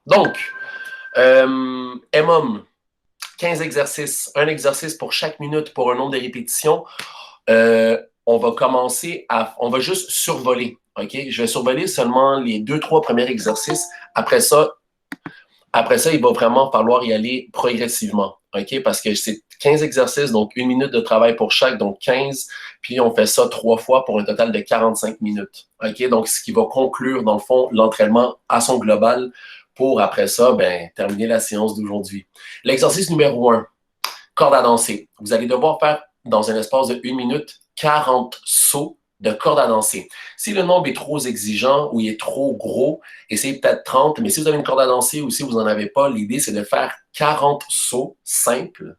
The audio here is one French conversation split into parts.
Donc, MOM, 15 exercices, un exercice pour chaque minute pour un nombre de répétitions. On va commencer on va juste survoler, OK? Je vais survoler seulement les 2-3 premiers exercices. Après ça, il va vraiment falloir y aller progressivement, OK? Parce que c'est 15 exercices, donc 1 minute de travail pour chaque, donc 15, puis on fait ça 3 fois pour un total de 45 minutes, OK? Donc, ce qui va conclure, dans le fond, l'entraînement à son global pour, après ça, terminer la séance d'aujourd'hui. L'exercice numéro 1, corde à danser. Vous allez devoir faire, dans un espace de 1 minute, 40 sauts de corde à danser. Si le nombre est trop exigeant ou il est trop gros, essayez peut-être 30, mais si vous avez une corde à danser ou si vous n'en avez pas, l'idée, c'est de faire 40 sauts simples,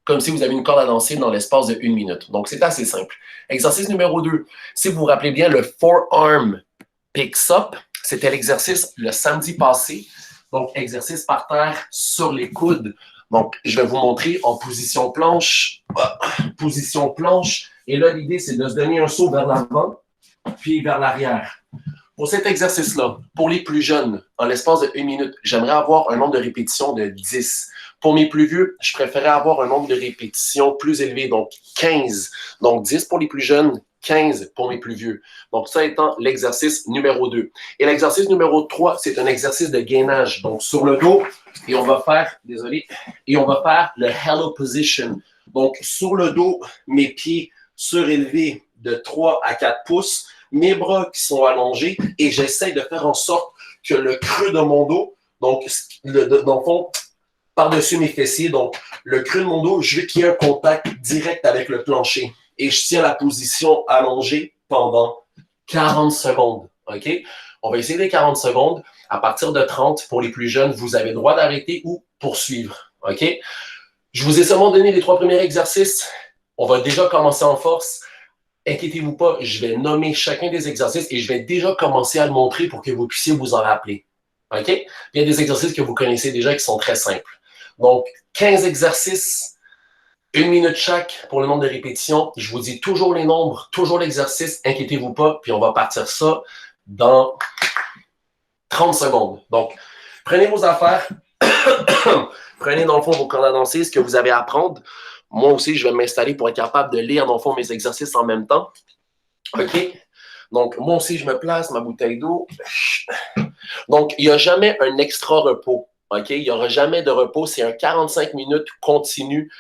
comme si vous avez une corde à danser dans l'espace de 1 minute. Donc, c'est assez simple. Exercice numéro 2. Si vous vous rappelez bien, le forearm picks up, c'était l'exercice le samedi passé. Donc, exercice par terre sur les coudes. Donc, je vais vous montrer en position planche. Position planche. Et là, l'idée, c'est de se donner un saut vers l'avant, puis vers l'arrière. Pour cet exercice-là, pour les plus jeunes, en l'espace de 1 minute, j'aimerais avoir un nombre de répétitions de 10. Pour mes plus vieux, je préférais avoir un nombre de répétitions plus élevé, donc 15. Donc 10 pour les plus jeunes, 15 pour mes plus vieux. Donc ça étant l'exercice numéro 2. Et l'exercice numéro 3, c'est un exercice de gainage. Donc sur le dos, et on va faire, le Hello Position. Donc sur le dos, mes pieds surélevés de 3 à 4 pouces, mes bras qui sont allongés et j'essaie de faire en sorte que le creux de mon dos, donc dans le fond, par-dessus mes fessiers, donc le creux de mon dos, je veux qu'il y ait un contact direct avec le plancher. Et je tiens la position allongée pendant 40 secondes. OK? On va essayer les 40 secondes. À partir de 30, pour les plus jeunes, vous avez le droit d'arrêter ou poursuivre. OK? Je vous ai seulement donné les 3 premiers exercices. On va déjà commencer en force. Inquiétez-vous pas, je vais nommer chacun des exercices et je vais déjà commencer à le montrer pour que vous puissiez vous en rappeler. OK? Il y a des exercices que vous connaissez déjà qui sont très simples. Donc, 15 exercices, 1 minute chaque pour le nombre de répétitions. Je vous dis toujours les nombres, toujours l'exercice, inquiétez-vous pas, puis on va partir ça dans 30 secondes. Donc, prenez vos affaires, prenez dans le fond vos cordes à danser, ce que vous avez à apprendre. Moi aussi, je vais m'installer pour être capable de lire dans le fond mes exercices en même temps. OK? Donc, moi aussi, je me place, ma bouteille d'eau. Donc, il n'y a jamais un extra repos. OK? Il n'y aura jamais de repos. C'est un 45 minutes continu.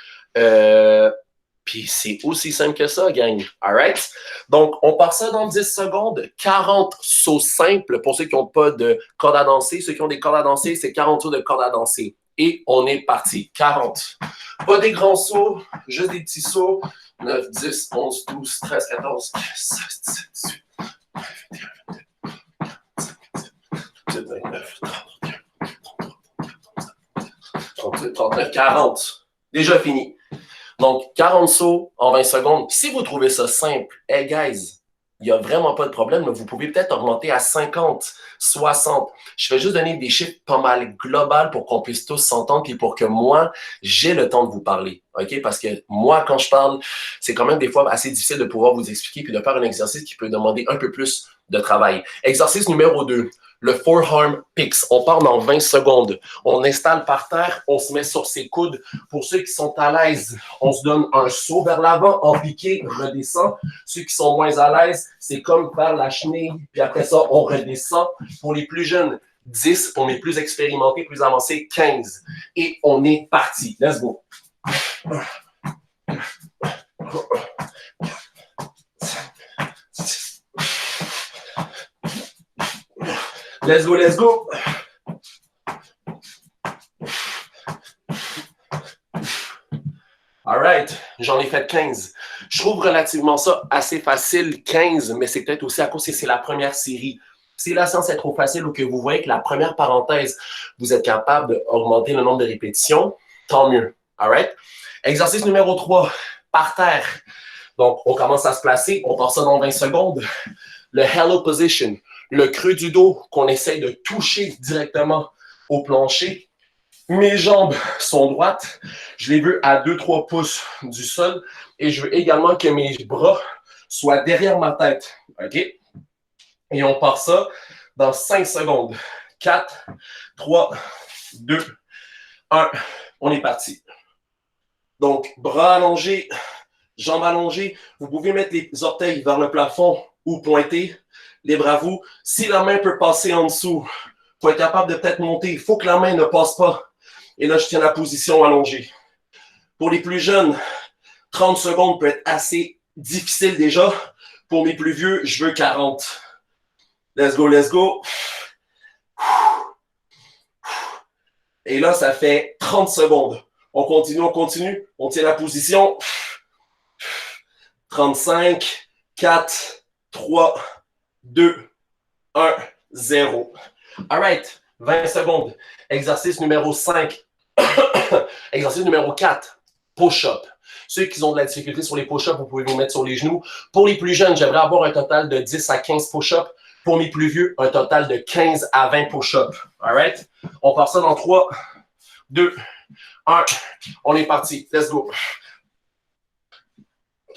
Puis c'est aussi simple que ça, gang. All right? Donc, on part ça dans 10 secondes. 40 sauts simples pour ceux qui n'ont pas de corde à danser. Ceux qui ont des cordes à danser, c'est 40 sauts de corde à danser. Et on est parti. 40. Pas des grands sauts, juste des petits sauts. 9, 10, 11, 12, 13, 14, 15, 16, 17, 18, 29, 38, 39, 40. Déjà fini. Donc, 40 sauts en 20 secondes. Si vous trouvez ça simple, hey guys, il n'y a vraiment pas de problème. Vous pouvez peut-être augmenter à 50, 60. Je vais juste donner des chiffres pas mal globaux pour qu'on puisse tous s'entendre et pour que moi, j'ai le temps de vous parler. OK? Parce que moi, quand je parle, c'est quand même des fois assez difficile de pouvoir vous expliquer puis de faire un exercice qui peut demander un peu plus de travail. Exercice numéro 2. Le forearm picks. On part dans 20 secondes. On installe par terre, on se met sur ses coudes. Pour ceux qui sont à l'aise, on se donne un saut vers l'avant, en piqué, redescend. Ceux qui sont moins à l'aise, c'est comme faire la chenille, puis après ça, on redescend. Pour les plus jeunes, 10. Pour les plus expérimentés, plus avancés, 15. Et on est parti. Let's go. Let's go, let's go. All right, j'en ai fait 15. Je trouve relativement ça assez facile, 15, mais c'est peut-être aussi à cause que c'est la première série. Si la séance est trop facile ou que vous voyez que la première parenthèse, vous êtes capable d'augmenter le nombre de répétitions, tant mieux. All right? Exercice numéro 3, par terre. Donc, on commence à se placer, on part ça dans 20 secondes. Le Hello Position, le creux du dos qu'on essaye de toucher directement au plancher. Mes jambes sont droites. Je les veux à 2-3 pouces du sol. Et je veux également que mes bras soient derrière ma tête. OK? Et on part ça dans 5 secondes. 4, 3, 2, 1. On est parti. Donc, bras allongés, jambes allongées. Vous pouvez mettre les orteils vers le plafond ou pointer les bras vous. Si la main peut passer en dessous, il faut être capable de peut-être monter. Il faut que la main ne passe pas. Et là, je tiens la position allongée. Pour les plus jeunes, 30 secondes peut être assez difficile déjà. Pour mes plus vieux, je veux 40. Let's go, let's go. Et là, ça fait 30 secondes. On continue, on continue. On tient la position. 35, 4, 3, 2, 1, 0. All right. 20 secondes. Exercice numéro 5. Exercice numéro 4. Push-up. Ceux qui ont de la difficulté sur les push-ups, vous pouvez vous mettre sur les genoux. Pour les plus jeunes, j'aimerais avoir un total de 10 à 15 push-ups. Pour mes plus vieux, un total de 15 à 20 push-ups. All right? On part ça dans 3, 2, 1. On est parti. Let's go.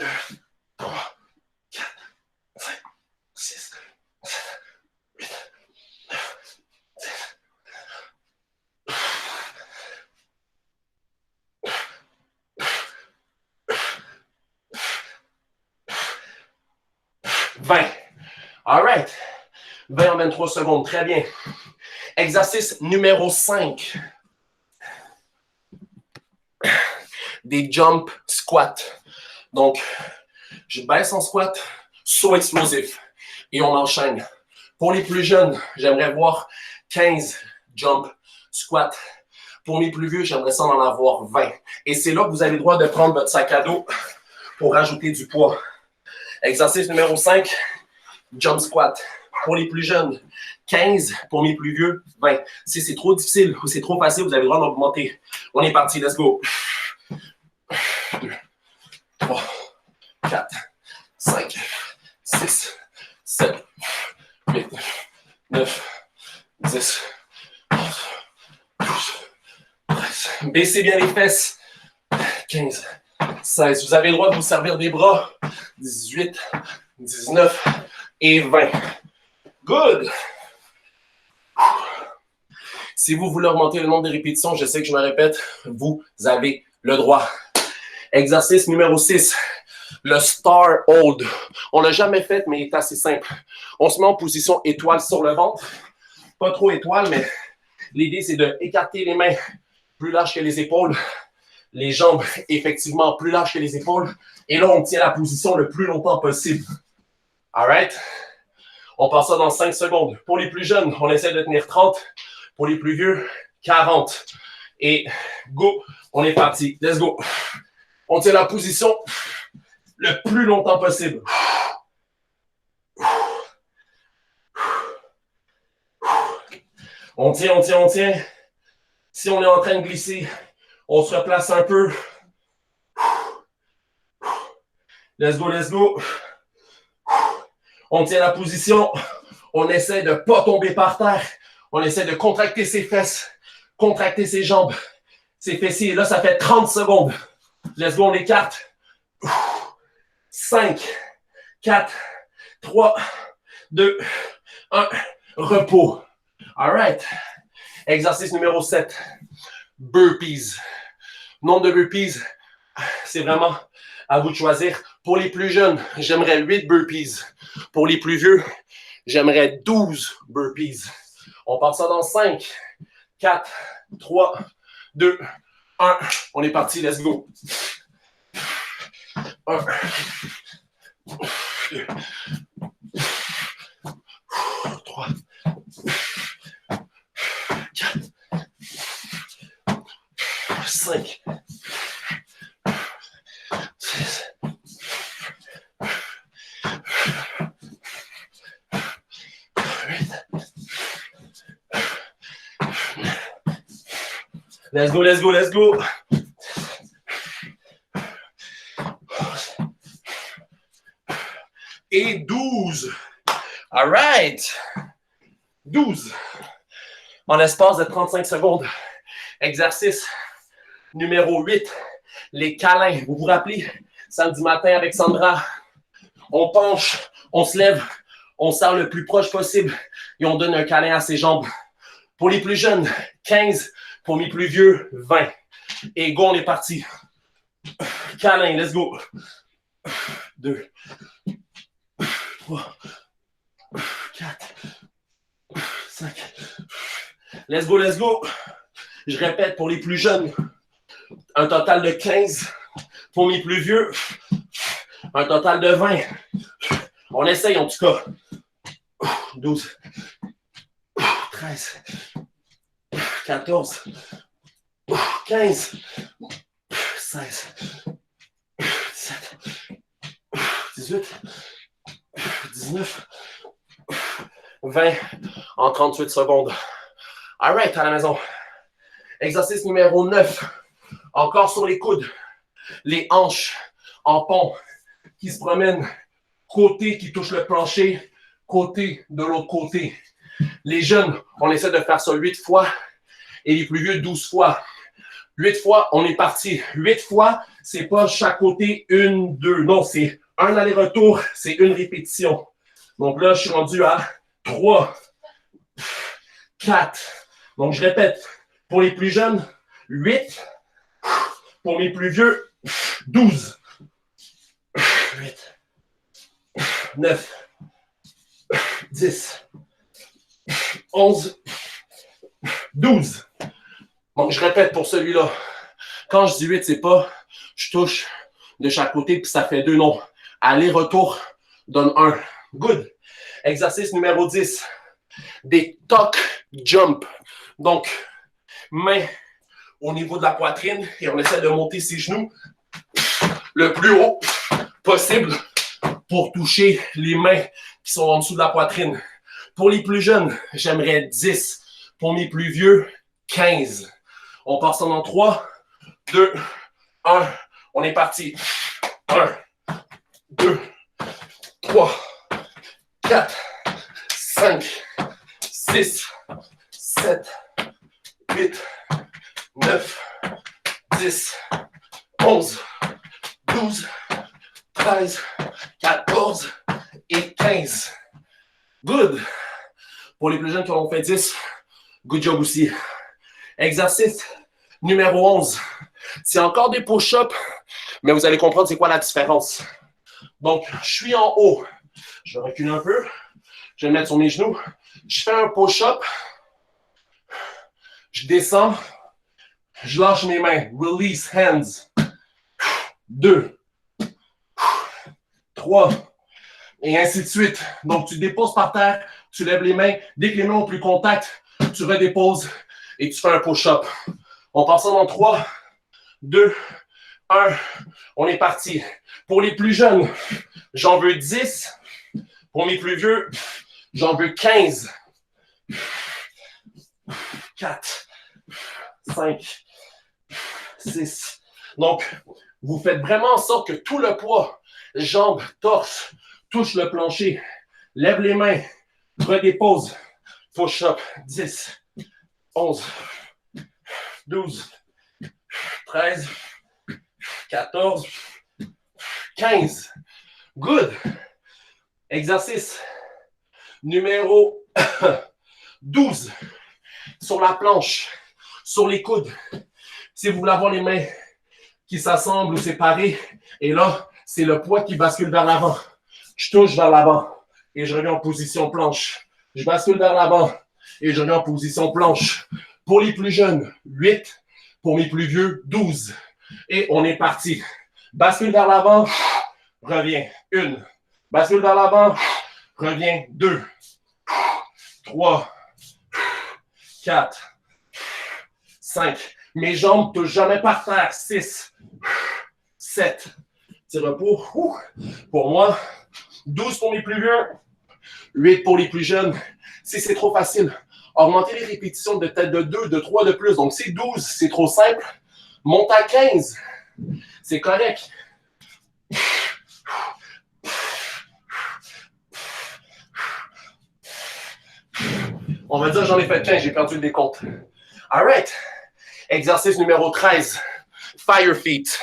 2, 3, 4, 5, 6, 7, 8, 9, 10. 20. All right. 20 en 23 secondes. Très bien. Exercice numéro 5. Des jump squats. Donc, je baisse en squat, saut explosif. Et on enchaîne. Pour les plus jeunes, j'aimerais voir 15 jump squats. Pour mes plus vieux, j'aimerais ça en avoir 20. Et c'est là que vous avez le droit de prendre votre sac à dos pour rajouter du poids. Exercice numéro 5, jump squat. Pour les plus jeunes, 15. Pour mes plus vieux, 20. Si c'est trop difficile ou c'est trop facile, vous avez le droit d'augmenter. On est parti, let's go. 2, 3, 4, 5, 6, 7, 8, 9, 10, 11, 12, 13. Baissez bien les fesses. 15, 16. Vous avez le droit de vous servir des bras. 18, 19 et 20. Good! Si vous voulez augmenter le nombre de répétitions, je sais que je me répète, vous avez le droit. Exercice numéro 6, le Star Hold. On ne l'a jamais fait, mais il est assez simple. On se met en position étoile sur le ventre. Pas trop étoile, mais l'idée, c'est d'écarter les mains plus larges que les épaules. Les jambes, effectivement, plus larges que les épaules. Et là, on tient la position le plus longtemps possible. All right? On passe ça dans 5 secondes. Pour les plus jeunes, on essaie de tenir 30. Pour les plus vieux, 40. Et go, on est parti. Let's go. On tient la position le plus longtemps possible. On tient, on tient, on tient. Si on est en train de glisser, on se replace un peu. Let's go, let's go. On tient la position. On essaie de ne pas tomber par terre. On essaie de contracter ses fesses, contracter ses jambes, ses fessiers. Là, ça fait 30 secondes. Let's go, on écarte. 5, 4, 3, 2, 1. Repos. All right. Exercice numéro 7. Burpees. Nombre de burpees, c'est vraiment à vous de choisir. Pour les plus jeunes, j'aimerais 8 burpees. Pour les plus vieux, j'aimerais 12 burpees. On part ça dans 5, 4, 3, 2, 1. On est parti, let's go. 1, 2, 3, 4, 5, 6, 8. Let's go, let's go, let's go. Et 12. All right. 12. En l'espace de 35 secondes. Exercice numéro 8. Les câlins. Vous vous rappelez, samedi matin avec Sandra, on penche, on se lève, on serre le plus proche possible et on donne un câlin à ses jambes. Pour les plus jeunes, 15. Pour mes plus vieux, 20. Et go, on est parti. Câlin, let's go. 2, 3, 4, 5. Let's go, let's go. Je répète, pour les plus jeunes, un total de 15. Pour mes plus vieux, un total de 20. On essaye en tout cas. 12, 13, 14, 15, 16, 17, 18, 19, 20 en 38 secondes. All right, à la maison. Exercice numéro 9. Encore sur les coudes. Les hanches en pont qui se promènent. Côté qui touche le plancher. Côté de l'autre côté. Les jeunes, on essaie de faire ça 8 fois. Et les plus vieux, 12 fois. 8 fois, on est parti. 8 fois, c'est pas chaque côté, 1, 2. Non, c'est un aller-retour, c'est une répétition. Donc là, je suis rendu à 3, 4. Donc, je répète. Pour les plus jeunes, 8. Pour mes plus vieux, 12. 8, 9, 10, 11, 12. Donc, je répète pour celui-là. Quand je dis 8, c'est pas je touche de chaque côté puis ça fait 2. Non. Aller-retour donne 1. Good. Exercice numéro 10. Des tuck jump. Donc, main au niveau de la poitrine et on essaie de monter ses genoux le plus haut possible pour toucher les mains qui sont en dessous de la poitrine. Pour les plus jeunes, j'aimerais 10. Pour mes plus vieux, 15. On part ça dans 3, 2, 1. On est parti. 1, 2, 3, 4, 5, 6, 7, 8, 9, 10, 11, 12, 13, 14 et 15. Good. Pour les plus jeunes qui ont fait 10, good job aussi. Exercice numéro 11. C'est encore des push-ups, mais vous allez comprendre c'est quoi la différence. Donc, je suis en haut. Je vais reculer un peu. Je vais me mettre sur mes genoux. Je fais un push-up. Je descends. Je lâche mes mains. Release hands. 2, 3, et ainsi de suite. Donc, tu déposes par terre, tu lèves les mains. Dès que les mains ont plus contact, tu redéposes et tu fais un push-up. On passe ça dans 3, 2, 1. On est parti. Pour les plus jeunes, j'en veux 10. Pour mes plus vieux, j'en veux 15. 4, 5, 6. Donc, vous faites vraiment en sorte que tout le poids, jambes, torse, touche le plancher. Lève les mains, redépose. Push-up. 10, 11, 12, 13, 14, 15. Good. Exercice numéro 12. Sur la planche, sur les coudes. Si vous voulez avoir les mains qui s'assemblent ou séparées, et là, c'est le poids qui bascule vers l'avant. Je touche vers l'avant et je reviens en position planche. Je bascule vers l'avant et je reviens en position planche. Pour les plus jeunes, 8. Pour mes plus vieux, 12. Et on est parti. Bascule vers l'avant, reviens. 1. Bascule vers l'avant, reviens. 2, 3, 4, 5. Mes jambes ne touchent jamais par terre. 6, 7. Petit repos. Pour moi, 12 pour les plus vieux, 8 pour les plus jeunes. Si c'est trop facile, augmentez les répétitions de peut-être de 2, de 3 de plus. Donc, si 12, c'est trop simple, monte à 15. C'est correct. On va dire j'en ai fait 15, j'ai perdu le décompte. All right. Exercice numéro 13. Fire feet.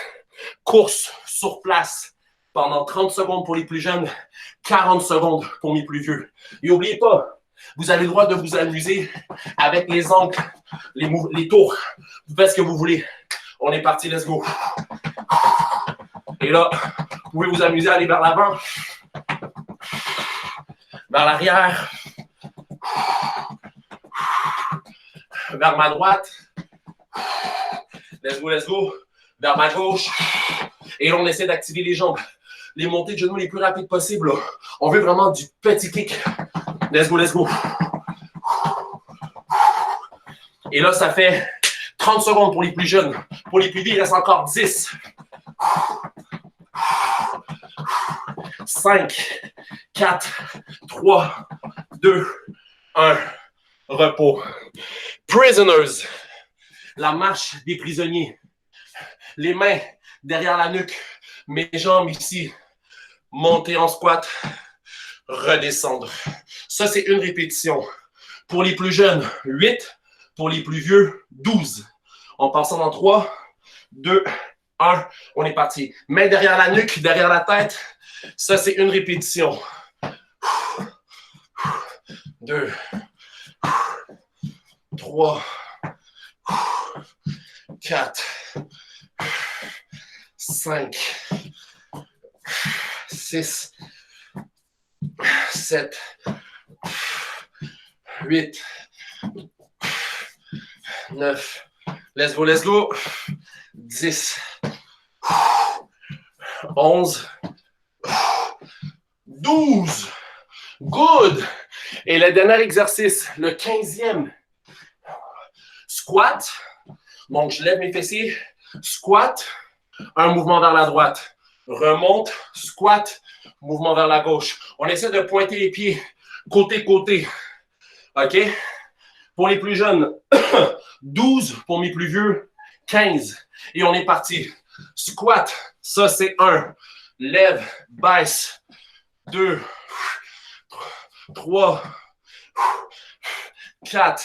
Course sur place pendant 30 secondes pour les plus jeunes, 40 secondes pour mes plus vieux. Et n'oubliez pas, Vous avez le droit de vous amuser avec les angles, les tours. Vous faites ce que vous voulez. On est parti, let's go. Et là, vous pouvez vous amuser à aller vers l'avant, vers l'arrière, vers ma droite. Let's go, let's go. Vers ma gauche. Et là, on essaie d'activer les jambes. Les montées de genoux les plus rapides possibles. Là. On veut vraiment du petit kick. Let's go, let's go. Et là, ça fait 30 secondes pour les plus jeunes. Pour les plus vieux, il reste encore 10. 5, 4, 3, 2, 1. Repos. Prisoners. La marche des prisonniers. Les mains derrière la nuque. Mes jambes ici. Monter en squat. Redescendre. Ça, c'est une répétition. Pour les plus jeunes, 8. Pour les plus vieux, 12. On passe dans 3, 2, 1. On est parti. Main derrière la nuque, derrière la tête. Ça, c'est une répétition. 2, 3, 4, 5, 6, 7, 8, 9, let's go, let's go, 10, 11, 12, good. Et le dernier exercice, le 15e, squat. Donc, je lève mes fessiers, squat, un mouvement vers la droite, remonte, squat, mouvement vers la gauche. On essaie de pointer les pieds côté-côté. OK? Pour les plus jeunes, 12. Pour mes plus vieux, 15. Et on est parti. Squat, ça c'est 1. Lève, baisse. 2, 3, 4.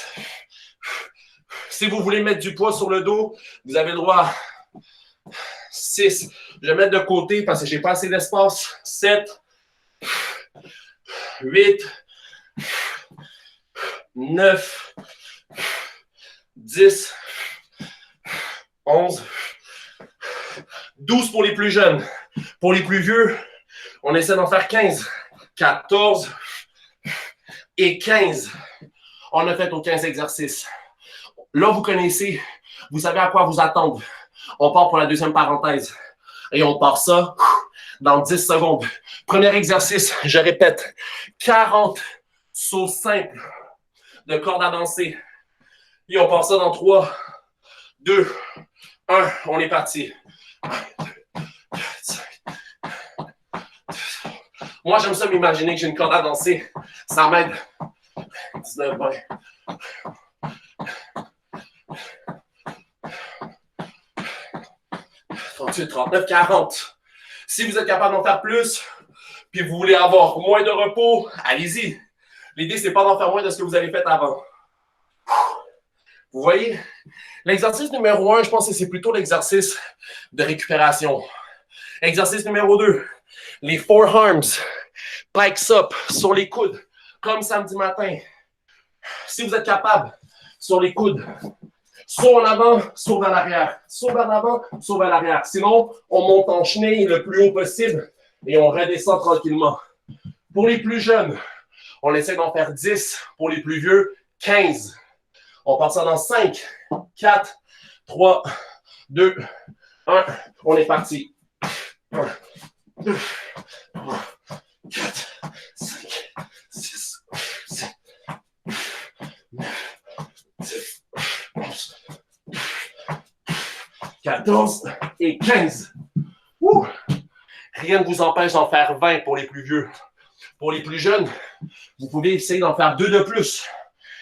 Si vous voulez mettre du poids sur le dos, vous avez le droit. 6. Je vais mettre de côté parce que je n'ai pas assez d'espace. 7, 8, 9, 10, 11, 12 pour les plus jeunes. Pour les plus vieux, on essaie d'en faire 15, 14 et 15. On a fait aux 15 exercices. Là, vous connaissez, vous savez à quoi vous attendre. On part pour la deuxième parenthèse. Et on part ça dans 10 secondes. Premier exercice, je répète, 40 sauts simples de corde à danser. Et on part ça dans 3, 2, 1. On est parti. Moi, j'aime ça m'imaginer que j'ai une corde à danser. Ça m'aide. 19, 20. 38, 39, 40. Si vous êtes capable d'en faire plus, puis vous voulez avoir moins de repos, allez-y. L'idée, c'est pas d'en faire moins de ce que vous avez fait avant. Vous voyez? L'exercice numéro 1, je pense que c'est plutôt l'exercice de récupération. Exercice numéro 2, les forearms, pikes up, sur les coudes, comme samedi matin. Si vous êtes capable, sur les coudes, saut en avant, saut vers l'arrière. Saut vers l'avant, saut vers l'arrière. Sinon, on monte en chenille le plus haut possible et on redescend tranquillement. Pour les plus jeunes, on essaie d'en faire 10. Pour les plus vieux, 15. On part ça dans 5, 4, 3, 2, 1. On est parti. 1, 2, 3, 4, 5, 6, 7, 9, 10, 11, 14 et 15. Ouh. Rien ne vous empêche d'en faire 20 pour les plus vieux. Pour les plus jeunes, vous pouvez essayer d'en faire 2 de plus.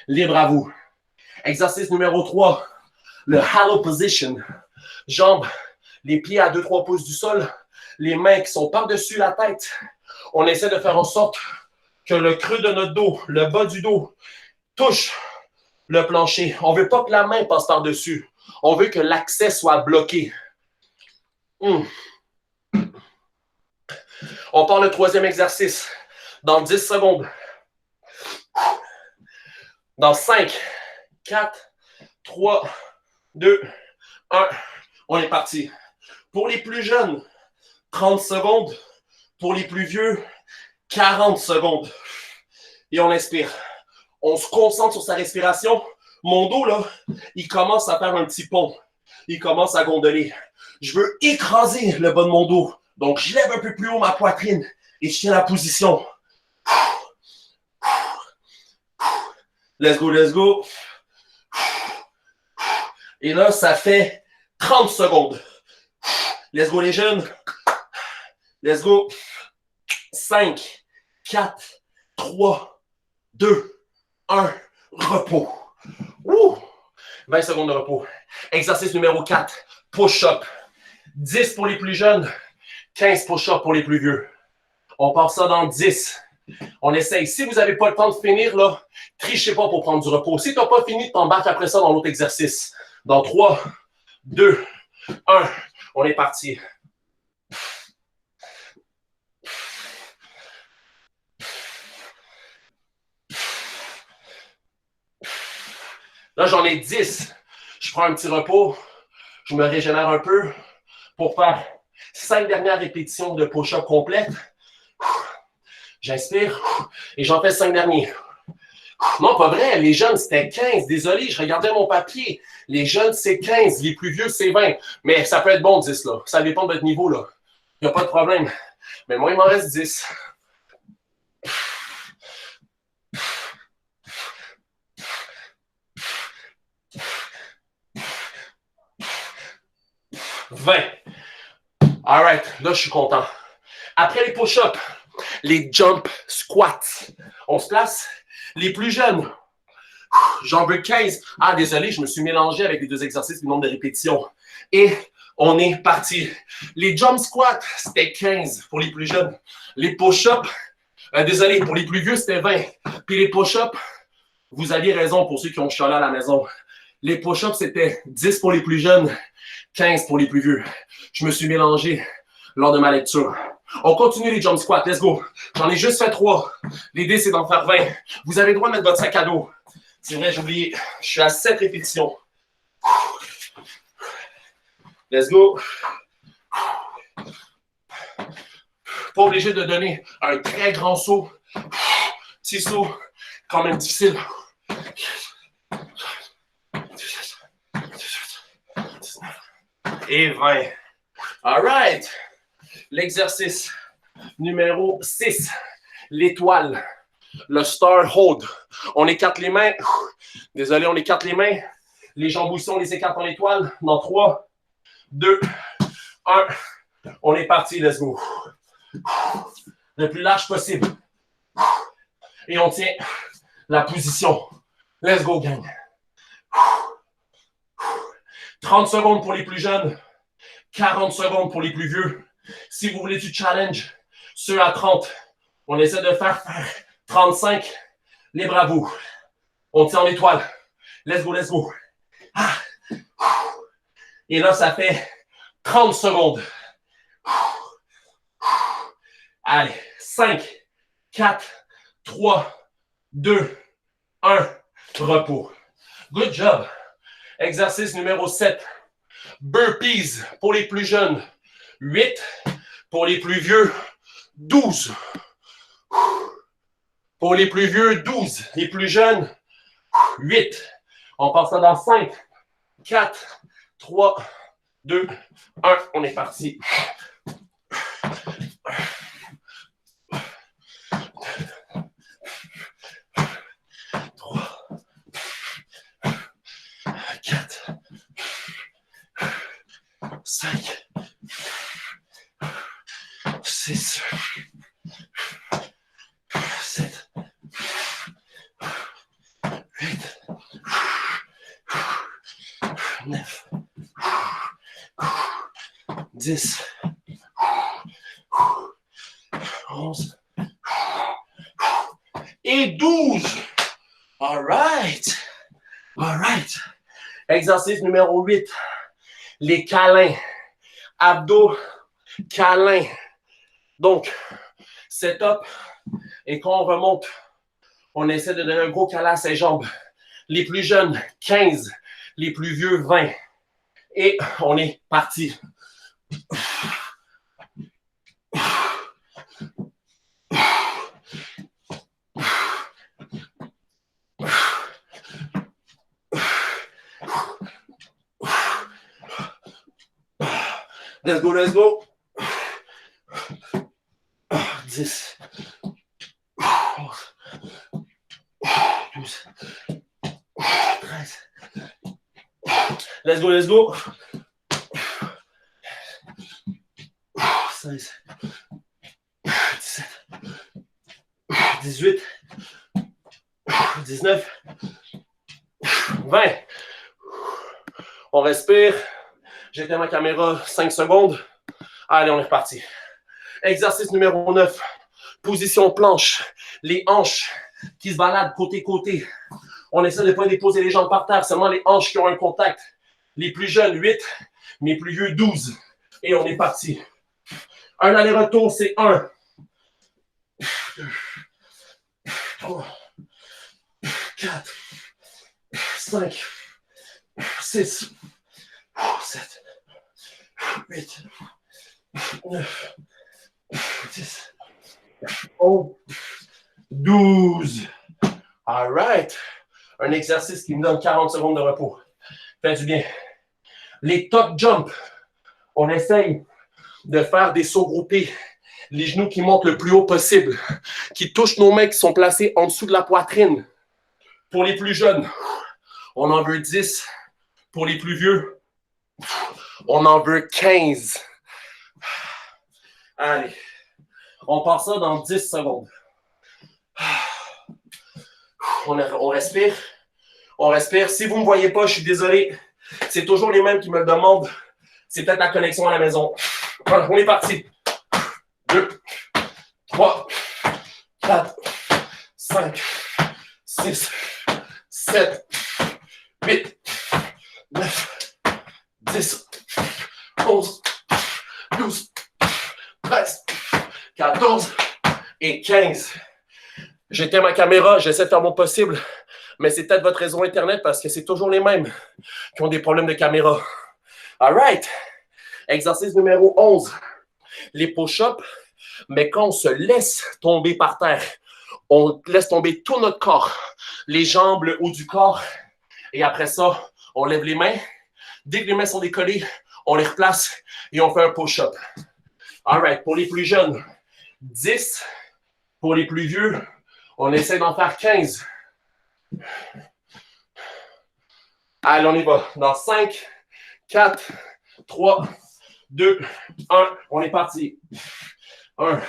Libre à vous. Exercice numéro 3, le hollow position. Jambes, les pieds à 2-3 pouces du sol, les mains qui sont par-dessus la tête. On essaie de faire en sorte que le creux de notre dos, le bas du dos, touche le plancher. On ne veut pas que la main passe par-dessus. On veut que l'accès soit bloqué. On part le 3e exercice dans 10 secondes. Dans 5, 4, 3, 2, 1. On est parti. Pour les plus jeunes, 30 secondes. Pour les plus vieux, 40 secondes. Et on inspire. On se concentre sur sa respiration. Mon dos, là, il commence à faire un petit pont. Il commence à gondoler. Je veux écraser le bas de mon dos. Donc, je lève un peu plus haut ma poitrine et je tiens la position. Let's go, let's go. Et là, ça fait 30 secondes. Let's go, les jeunes. Let's go. 5, 4, 3, 2, 1. Repos. Ouh. 20 secondes de repos. Exercice numéro 4. Push-up. 10 pour les plus jeunes. 15 push-up pour les plus vieux. On part ça dans 10. On essaye. Si vous n'avez pas le temps de finir, là, trichez pas pour prendre du repos. Si tu n'as pas fini, t'embarques après ça dans l'autre exercice. Dans 3, 2, 1. On est parti. Là, j'en ai 10. Je prends un petit repos. Je me régénère un peu pour faire 5 dernières répétitions de push-up complètes. J'inspire et j'en fais 5 derniers. Non, pas vrai. Les jeunes, c'était 15. Désolé, je regardais mon papier. Les jeunes, c'est 15. Les plus vieux, c'est 20. Mais ça peut être bon, 10, là. Ça dépend de votre niveau, là. Il n'y a pas de problème. Mais moi, il m'en reste 10. All right, là, je suis content. Après les push-ups, les jump squats. On se place. Les plus jeunes, j'en veux 15. Ah, désolé, je me suis mélangé avec les deux exercices, le nombre de répétitions. Et on est parti. Les jump squats, c'était 15 pour les plus jeunes. Les push-ups, désolé, pour les plus vieux, c'était 20. Puis les push-ups, vous aviez raison pour ceux qui ont chialé à la maison. Les push-ups, c'était 10 pour les plus jeunes, 15 pour les plus vieux. Je me suis mélangé lors de ma lecture. On continue les jump squats. Let's go. J'en ai juste fait 3. L'idée, c'est d'en faire 20. Vous avez le droit de mettre votre sac à dos. C'est vrai, j'ai oublié. Je suis à 7 répétitions. Let's go. Pas obligé de donner un très grand saut. Petit saut, quand même difficile. Et 20. All right. L'exercice numéro 6. L'étoile. Le star hold. On écarte les mains. Désolé, on écarte les mains. Les jambes où sont, on les écarte en étoile. Dans 3, 2, 1. On est parti. Let's go. Le plus large possible. Et on tient la position. Let's go, gang. 30 secondes pour les plus jeunes. 40 secondes pour les plus vieux. Si vous voulez du challenge, ceux à 30, on essaie de faire 35. Libre à vous. On tient en étoile. Let's go, let's go. Ah. Et là, ça fait 30 secondes. Allez, 5, 4, 3, 2, 1. Repos. Good job. Exercice numéro 7. Burpees pour les plus jeunes. 8. Pour les plus vieux, 12. Pour les plus vieux, 12. Les plus jeunes, 8. On passe ça dans 5, 4, 3, 2, 1. On est parti. Cinq, 6, 7, 8, 9, 10, 11 et 12. All right. All right. Exercice numéro 8. Les câlins. Abdos, câlins. Donc, setup. Et quand on remonte, on essaie de donner un gros câlin à ses jambes. Les plus jeunes, 15. Les plus vieux, 20. Et on est parti. Let's go, let's go. 10. 12. 13. Let's go, let's go. 16. 17. 18. 19. 20. On respire. J'éteins ma caméra 5 secondes. Allez, on est reparti. Exercice numéro 9. Position planche. Les hanches qui se baladent côté-côté. On essaie de ne pas déposer les jambes par terre, seulement les hanches qui ont un contact. Les plus jeunes, 8. Les plus vieux, 12. Et on est parti. Un aller-retour, c'est 1. 2. 3. 4. 5. 6. 7. 8. 9. 10. 11. 12. All right. Un exercice qui me donne 40 secondes de repos. Fait du bien. Les top jumps. On essaye de faire des sauts groupés. Les genoux qui montent le plus haut possible. Qui touchent nos mains qui sont placées en dessous de la poitrine. Pour les plus jeunes, on en veut 10. Pour les plus vieux, on en veut 15. Allez. On part ça dans 10 secondes. On respire. On respire. Si vous ne me voyez pas, je suis désolé. C'est toujours les mêmes qui me le demandent. C'est peut-être la connexion à la maison. Voilà, on est parti. 2, 3, 4, 5, 6, 7, 8, 9, 10, 11, 12, 13, 14 et 15. J'éteins ma caméra, j'essaie de faire mon possible, mais c'est peut-être votre réseau Internet parce que c'est toujours les mêmes qui ont des problèmes de caméra. All right. Exercice numéro 11. Les push-ups, mais quand on se laisse tomber par terre, on laisse tomber tout notre corps, les jambes, le haut du corps, et après ça, on lève les mains. Dès que les mains sont décollées, on les replace et on fait un push-up. All right. Pour les plus jeunes, 10. Pour les plus vieux, on essaie d'en faire 15. Allez, on y va. Dans 5, 4, 3, 2, 1. On est parti. 1,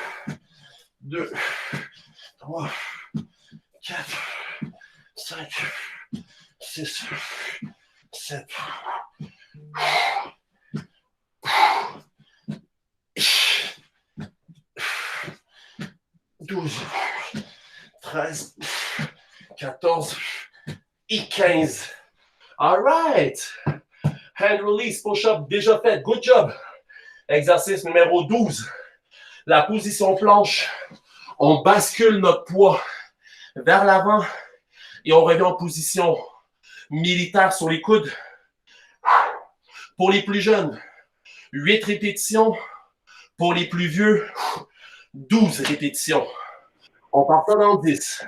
2, 3, 4, 5, 6, 7. 12, 13, 14 et 15. All right. Hand release, push-up déjà fait. Good job. Exercice numéro 12. La position planche. On bascule notre poids vers l'avant et on revient en position militaire sur les coudes. Pour les plus jeunes, 8 répétitions. Pour les plus vieux, 12 répétitions. On part ça dans 10.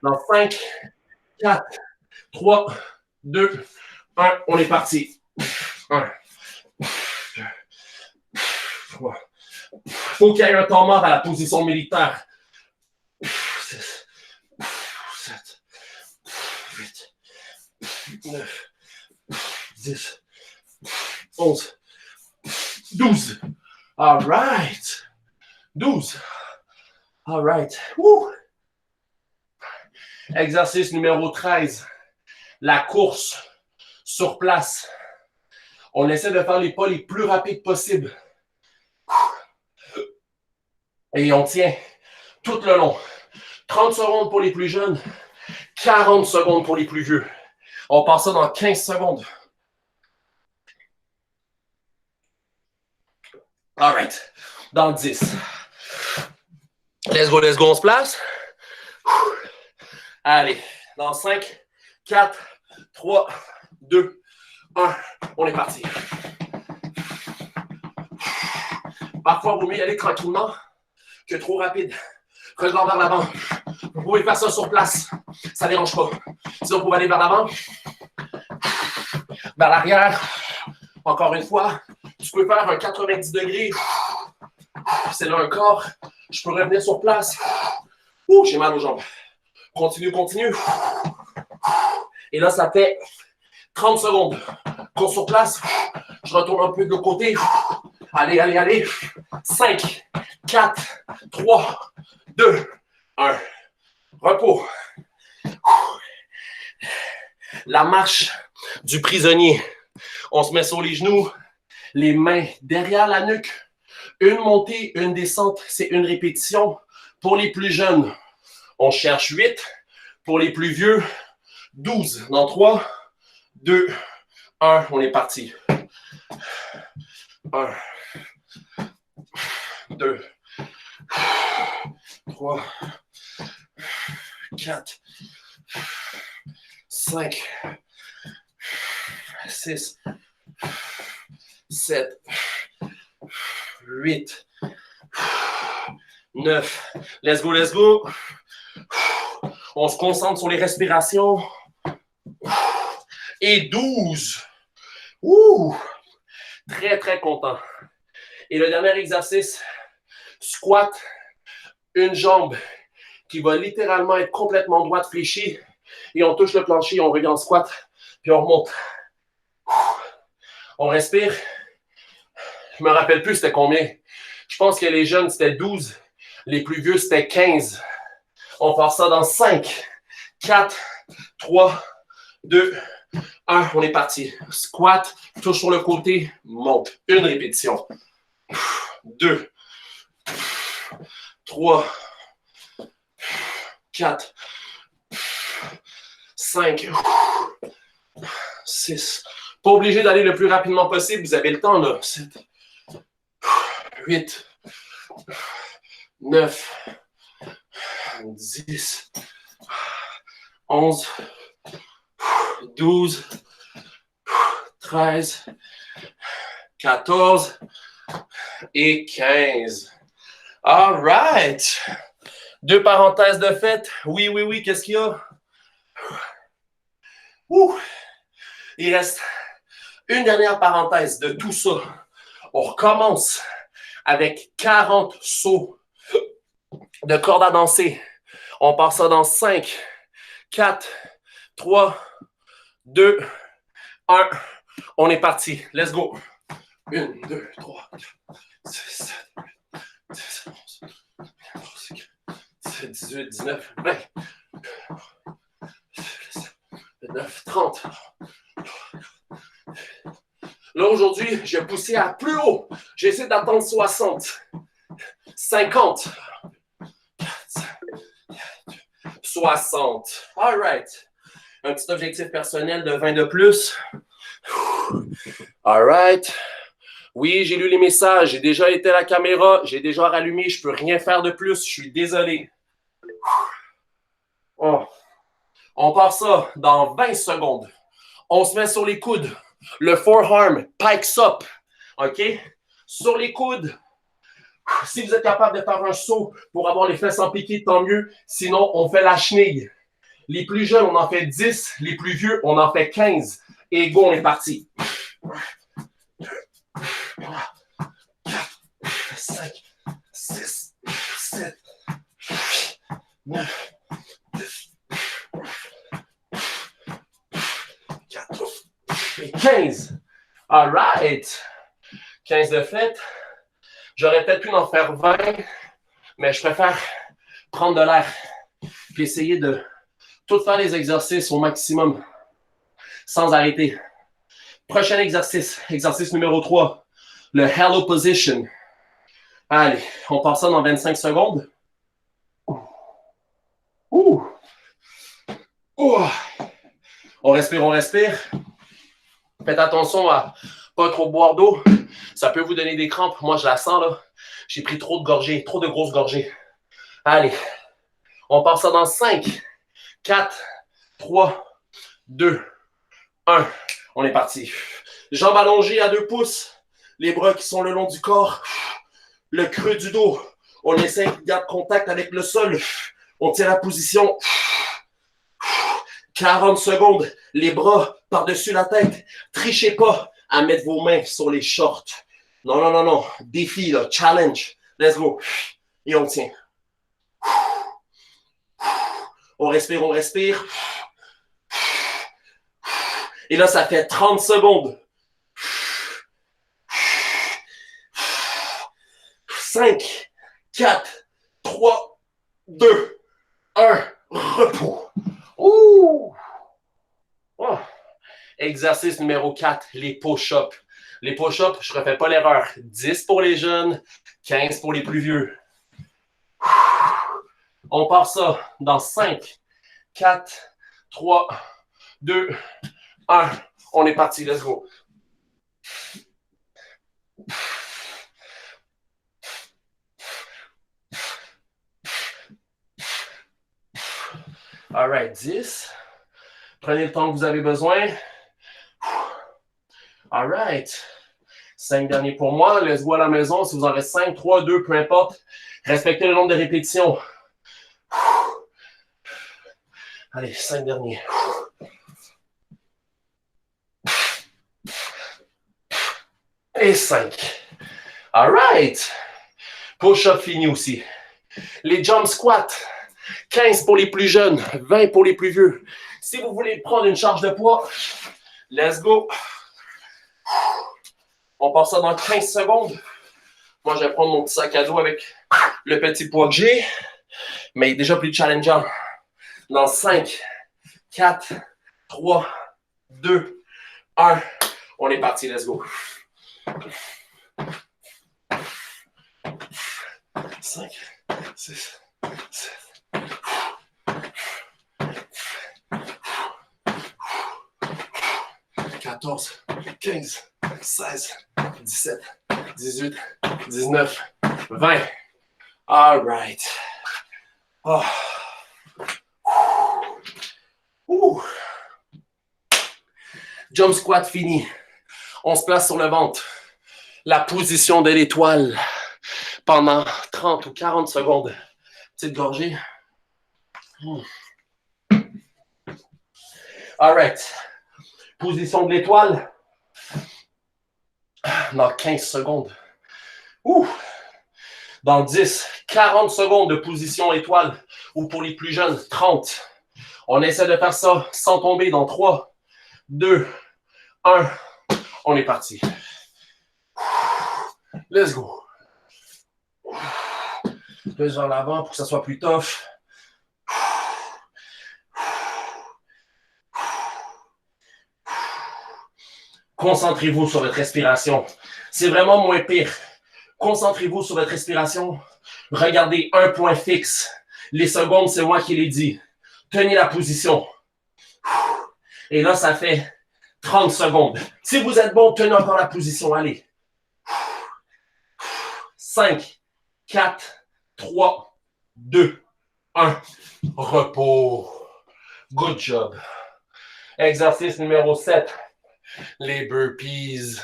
Dans 5, 4, 3, 2, 1. On est parti. 1, 2, 3. Il faut qu'il y ait un temps mort à la position militaire. 6, 7, 8, 9, 10, 11, 12. All right. 12. All right. Woo. Exercice numéro 13. La course sur place. On essaie de faire les pas les plus rapides possibles. Et on tient tout le long. 30 secondes pour les plus jeunes, 40 secondes pour les plus vieux. On passe ça dans 15 secondes. All right. Dans 10. Let's go, on se place. Allez, dans 5, 4, 3, 2, 1. On est parti. Parfois, il vaut mieux y aller tranquillement que trop rapide. Regard vers l'avant. Vous pouvez faire ça sur place. Ça ne dérange pas. Sinon, vous pouvez aller vers l'avant, vers l'arrière. Encore une fois, tu peux faire un 90 degrés. C'est là un corps. Je peux revenir sur place. Ouh, j'ai mal aux jambes. Continue, continue. Et là, ça fait 30 secondes. Cours sur place. Je retourne un peu de l'autre côté. Allez, allez, allez. 5, 4, 3, 2, 1. Repos. La marche du prisonnier. On se met sur les genoux, les mains derrière la nuque. Une montée, une descente, c'est une répétition. Pour les plus jeunes, on cherche 8. Pour les plus vieux, 12. Dans 3, 2, 1. On est parti. 1, 2, 3, 4, 5, 6, 7, 8, 9. Let's go, let's go. On se concentre sur les respirations. Et 12. Ouh! Très, très content. Et le dernier exercice, squat, une jambe qui va littéralement être complètement droite, fléchie. Et on touche le plancher, on revient en squat, puis on remonte. On respire. Je ne me rappelle plus c'était combien. Je pense que les jeunes, c'était 12. Les plus vieux, c'était 15. On part ça dans 5, 4, 3, 2, 1. On est parti. Squat, touche sur le côté, monte. Une répétition. 2, 3, 4, 5, 6. Pas obligé d'aller le plus rapidement possible. Vous avez le temps, là. 7, 8, 9, 10, 11, 12, 13, 14 et 15. All right. 2 parenthèses de fait. Oui, oui, oui. Qu'est-ce qu'il y a? Ouh. Il reste une dernière parenthèse de tout ça. On recommence avec 40 sauts de corde à danser. On part ça dans 5, 4, 3, 2, 1. On est parti. Let's go. 1, 2, 3, 4, 6, 7, 8, 10, 11, 17, 18, 19, 20, 29, 30. Là, aujourd'hui, j'ai poussé à plus haut. J'essaie d'attendre 60, 50, 60. All right. Un petit objectif personnel de 20 de plus. All right. Oui, j'ai lu les messages. J'ai déjà été à la caméra. J'ai déjà rallumé. Je ne peux rien faire de plus. Je suis désolé. Oh. On part ça dans 20 secondes. On se met sur les coudes. Le forearm, pikes up. OK? Sur les coudes. Si vous êtes capable de faire un saut pour avoir les fesses en piqué, tant mieux. Sinon, on fait la chenille. Les plus jeunes, on en fait 10. Les plus vieux, on en fait 15. Et go, on est parti. 3, 4, 5, 6, 7, 8, 9, 10, 14 et 15. All right. 15 de fait. J'aurais peut-être pu en faire 20, mais je préfère prendre de l'air puis essayer de tout faire les exercices au maximum sans arrêter. Prochain exercice, exercice numéro 3, le Hello Position. Allez, on passe ça dans 25 secondes. Ouh. Ouh. On respire, on respire. Faites attention à pas trop boire d'eau. Ça peut vous donner des crampes. Moi, je la sens, là. J'ai pris trop de gorgées, trop de grosses gorgées. Allez, On part ça dans 5, 4, 3, 2, 1. On est parti. Jambes allongées à 2 pouces. Les bras qui sont le long du corps. Le creux du dos. On essaie de garder contact avec le sol. On tient la position. 40 secondes. Les bras par-dessus la tête. Trichez pas à mettre vos mains sur les shorts. Non, non, non, non. Défi, là. Challenge. Let's go. Et on tient. On respire, on respire. Et là, ça fait 30 secondes. 5, 4, 3, 2, 1. Repos. Ouh! Oh. Exercice numéro 4, les push-ups. Les push-ups, je ne refais pas l'erreur. 10 pour les jeunes, 15 pour les plus vieux. On part ça dans 5, 4, 3, 2, 1. On est parti, let's go. All right, 10. Prenez le temps que vous avez besoin. All right. 5 derniers pour moi. Let's go à la maison. Si vous en reste 5, 3, 2, peu importe. Respectez le nombre de répétitions. Allez, 5 derniers. Et 5. All right. Push-up fini aussi. Les jump squats. 15 pour les plus jeunes, 20 pour les plus vieux. Si vous voulez prendre une charge de poids, let's go. On passe ça dans 15 secondes. Moi, je vais prendre mon petit sac à dos avec le petit poids que j'ai, mais déjà plus challengeant. Dans 5, 4, 3, 2, 1. On est parti, let's go. 5, 6, 7. 14, 15, 16, 17, 18, 19, 20. All right. Oh. Jump squat fini. On se place sur le ventre. La position de l'étoile pendant 30 ou 40 secondes. Petite gorgée. All right. Position de l'étoile dans 15 secondes. Dans 10, 40 secondes de position étoile ou pour les plus jeunes, 30. On essaie de faire ça sans tomber dans 3, 2, 1. On est parti. Let's go. Plus vers l'avant pour que ça soit plus tough. Concentrez-vous sur votre respiration. C'est vraiment moins pire. Concentrez-vous sur votre respiration. Regardez un point fixe. Les secondes, c'est moi qui les dis. Tenez la position. Et là, ça fait 30 secondes. Si vous êtes bon, tenez encore la position. Allez. 5, 4, 3, 2, 1. Repos. Good job. Exercice numéro 7. Les burpees.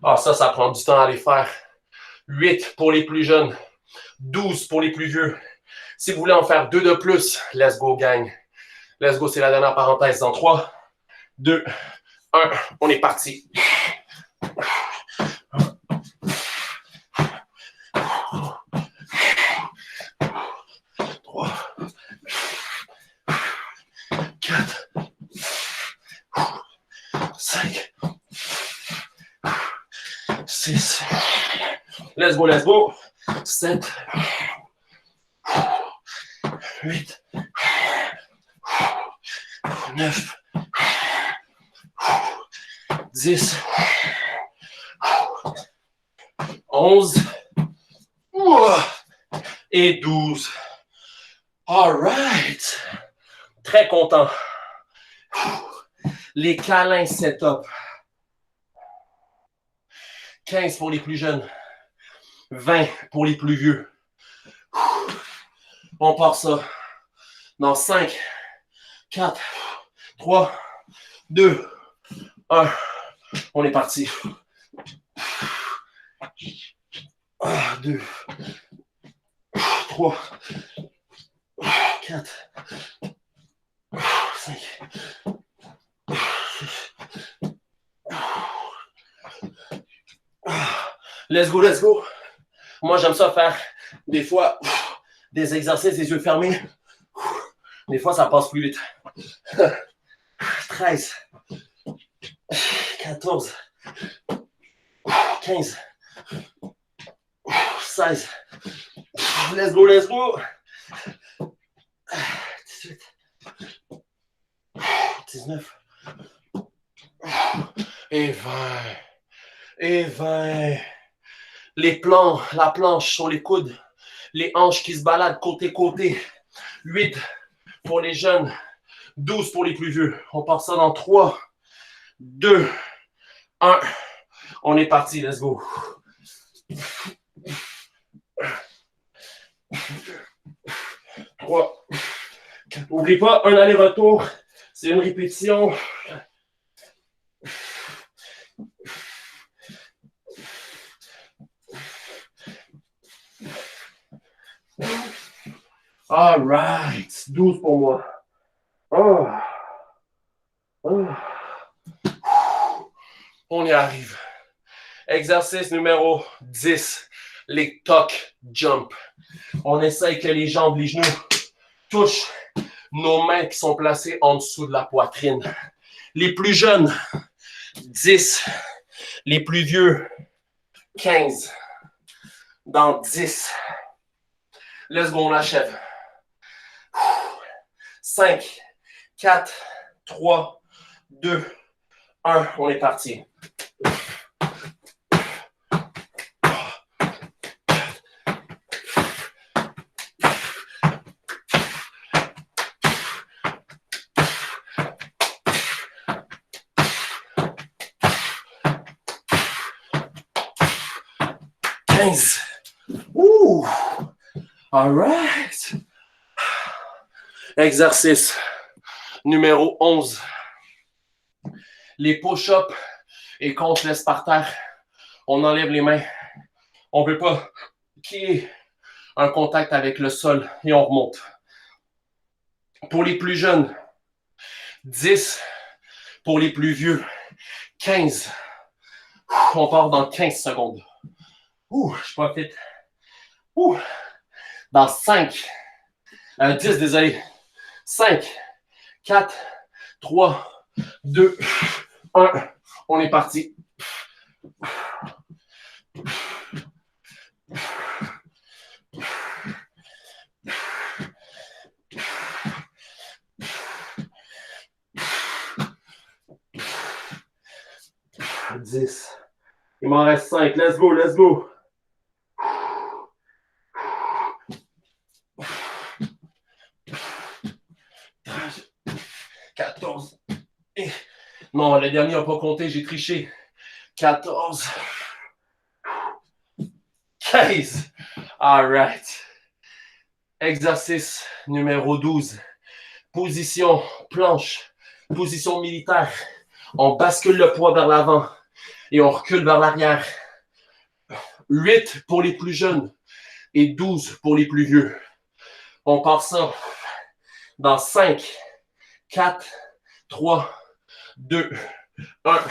Ah, ça prend du temps à les faire. 8 pour les plus jeunes. 12 pour les plus vieux. Si vous voulez en faire 2 de plus, let's go, gang. Let's go, c'est la dernière parenthèse. Dans 3, 2, 1, on est parti. Let's go, let's go. 7, 8, 9, 10, 11 et 12. All right. Très content. Les câlins set-up. 15 pour les plus jeunes. 20 pour les plus vieux. On part ça dans 5, 4, 3, 2, 1. On est parti. 2, 3, 4, 5, 6. Let's go, let's go. Moi, j'aime ça faire des fois des exercices les yeux fermés. Des fois, ça passe plus vite. 13, 14, 15, 16. Let's go, let's go. 18, 19 et 20. Et 20. Les plans, la planche sur les coudes. Les hanches qui se baladent côté-côté. 8 pour les jeunes. 12 pour les plus vieux. On part ça dans 3, 2, 1. On est parti, let's go. 3. N'oublie pas, un aller-retour. C'est une répétition. All right. 12 pour moi. Oh. Oh. On y arrive. Exercice numéro 10. Les tuck jump. On essaye que les jambes, les genoux touchent nos mains qui sont placées en dessous de la poitrine. Les plus jeunes, 10. Les plus vieux, 15. Dans 10. Let's go, on achève. 5, 4, 3, 2, 1. On est parti. Ouh! All right. Exercice numéro 11. Les push-ups et quand on se laisse par terre, on enlève les mains. On ne veut pas qu'il y ait un contact avec le sol et on remonte. Pour les plus jeunes, 10. Pour les plus vieux, 15. On part dans 15 secondes. Ouh, je suis pas fit. Ouh. Dans 5, 10, désolé. 5, 4, 3, 2, 1. On est parti. Il m'en reste 5. Let's go, let's go. 14. Non, le dernier n'a pas compté, j'ai triché. 14. 15. All right. Exercice numéro 12. Position planche. Position militaire. On bascule le poids vers l'avant et on recule vers l'arrière. 8 pour les plus jeunes et 12 pour les plus vieux. On part ça dans 5, 4, 3, 2, 1.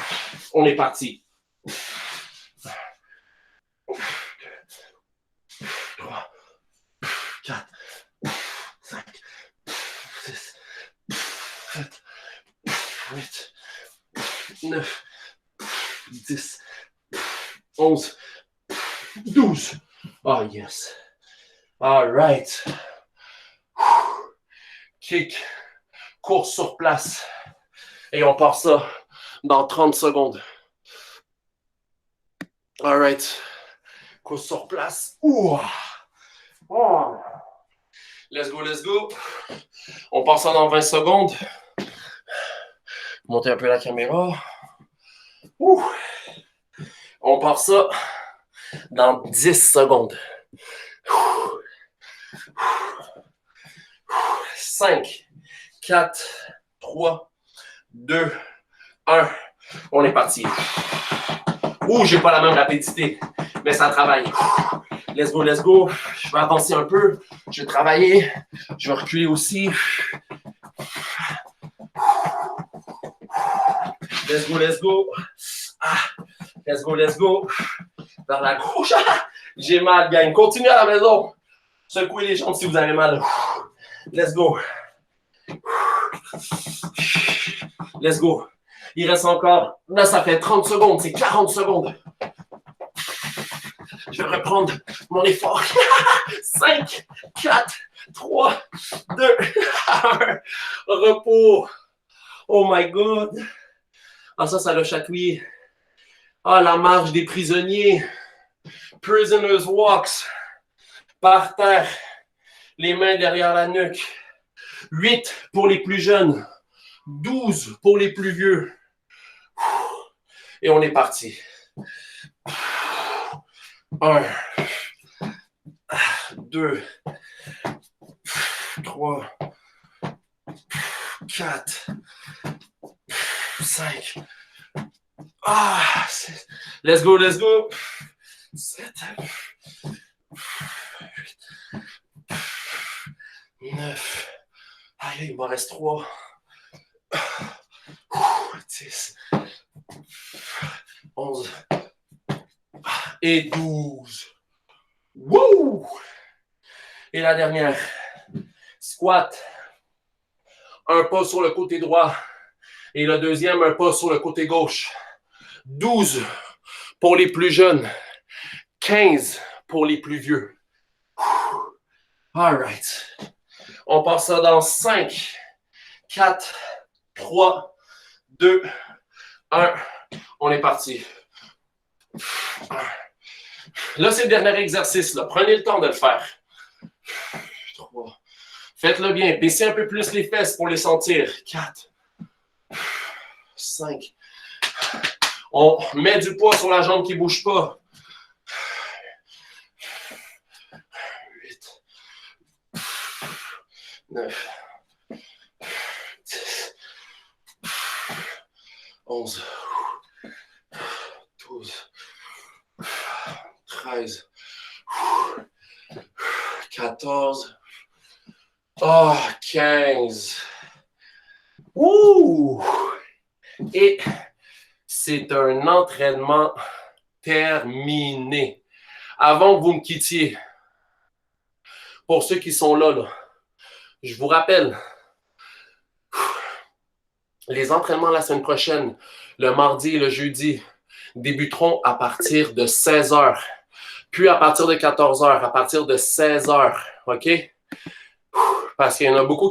On est parti. 3, 4, 5, 6, 7, 8, 9, 10, 11, 12. Oh yes. All right. Kick. Course sur place. Et on part ça dans 30 secondes. All right. Course sur place. Ouh. Oh. Let's go, let's go. On part ça dans 20 secondes. Monter un peu la caméra. Ouh. On part ça dans 10 secondes. 5, 4, 3, 2, 1. On est parti. Ouh, j'ai pas la même rapidité, mais ça travaille. Let's go, let's go. Je vais avancer un peu. Je vais travailler. Je vais reculer aussi. Let's go, let's go. Ah, let's go, let's go. Vers la gauche. J'ai mal, gang. Continuez à la maison. Secouez les jambes si vous avez mal. Let's go. Let's go. Il reste encore. Là, ça fait 30 secondes. C'est 40 secondes. Je vais reprendre mon effort. 5, 4, 3, 2, 1. Repos. Oh my God. Ah, ça l'a chatouillé. Ah, la marche des prisonniers. Prisoners walks. Par terre. Les mains derrière la nuque. 8 pour les plus jeunes. 12 pour les plus vieux. Et on est parti. 1, 2, 3, 4, 5. Ah, 6. Let's go, let's go. 7, 8, 9. Allez, il m'en reste 3. 10, 11 et 12. Wouh! Et la dernière. Squat. Un pas sur le côté droit. Et le deuxième, un pas sur le côté gauche. 12 pour les plus jeunes. 15 pour les plus vieux. All right. On passe ça dans 5, 4, 3, 2, 1. On est parti. Là, c'est le dernier exercice. Là. Prenez le temps de le faire. 3. Faites-le bien. Baissez un peu plus les fesses pour les sentir. 4, 5. On met du poids sur la jambe qui ne bouge pas. 8, 9, 10, 11, 12, 13, 14, 15. Ouh! Et c'est un entraînement terminé. Avant que vous me quittiez, pour ceux qui sont là, je vous rappelle, les entraînements la semaine prochaine, le mardi et le jeudi, débuteront à partir de 16h, puis à partir de 14h, à partir de 16h, OK? Parce qu'il y en a beaucoup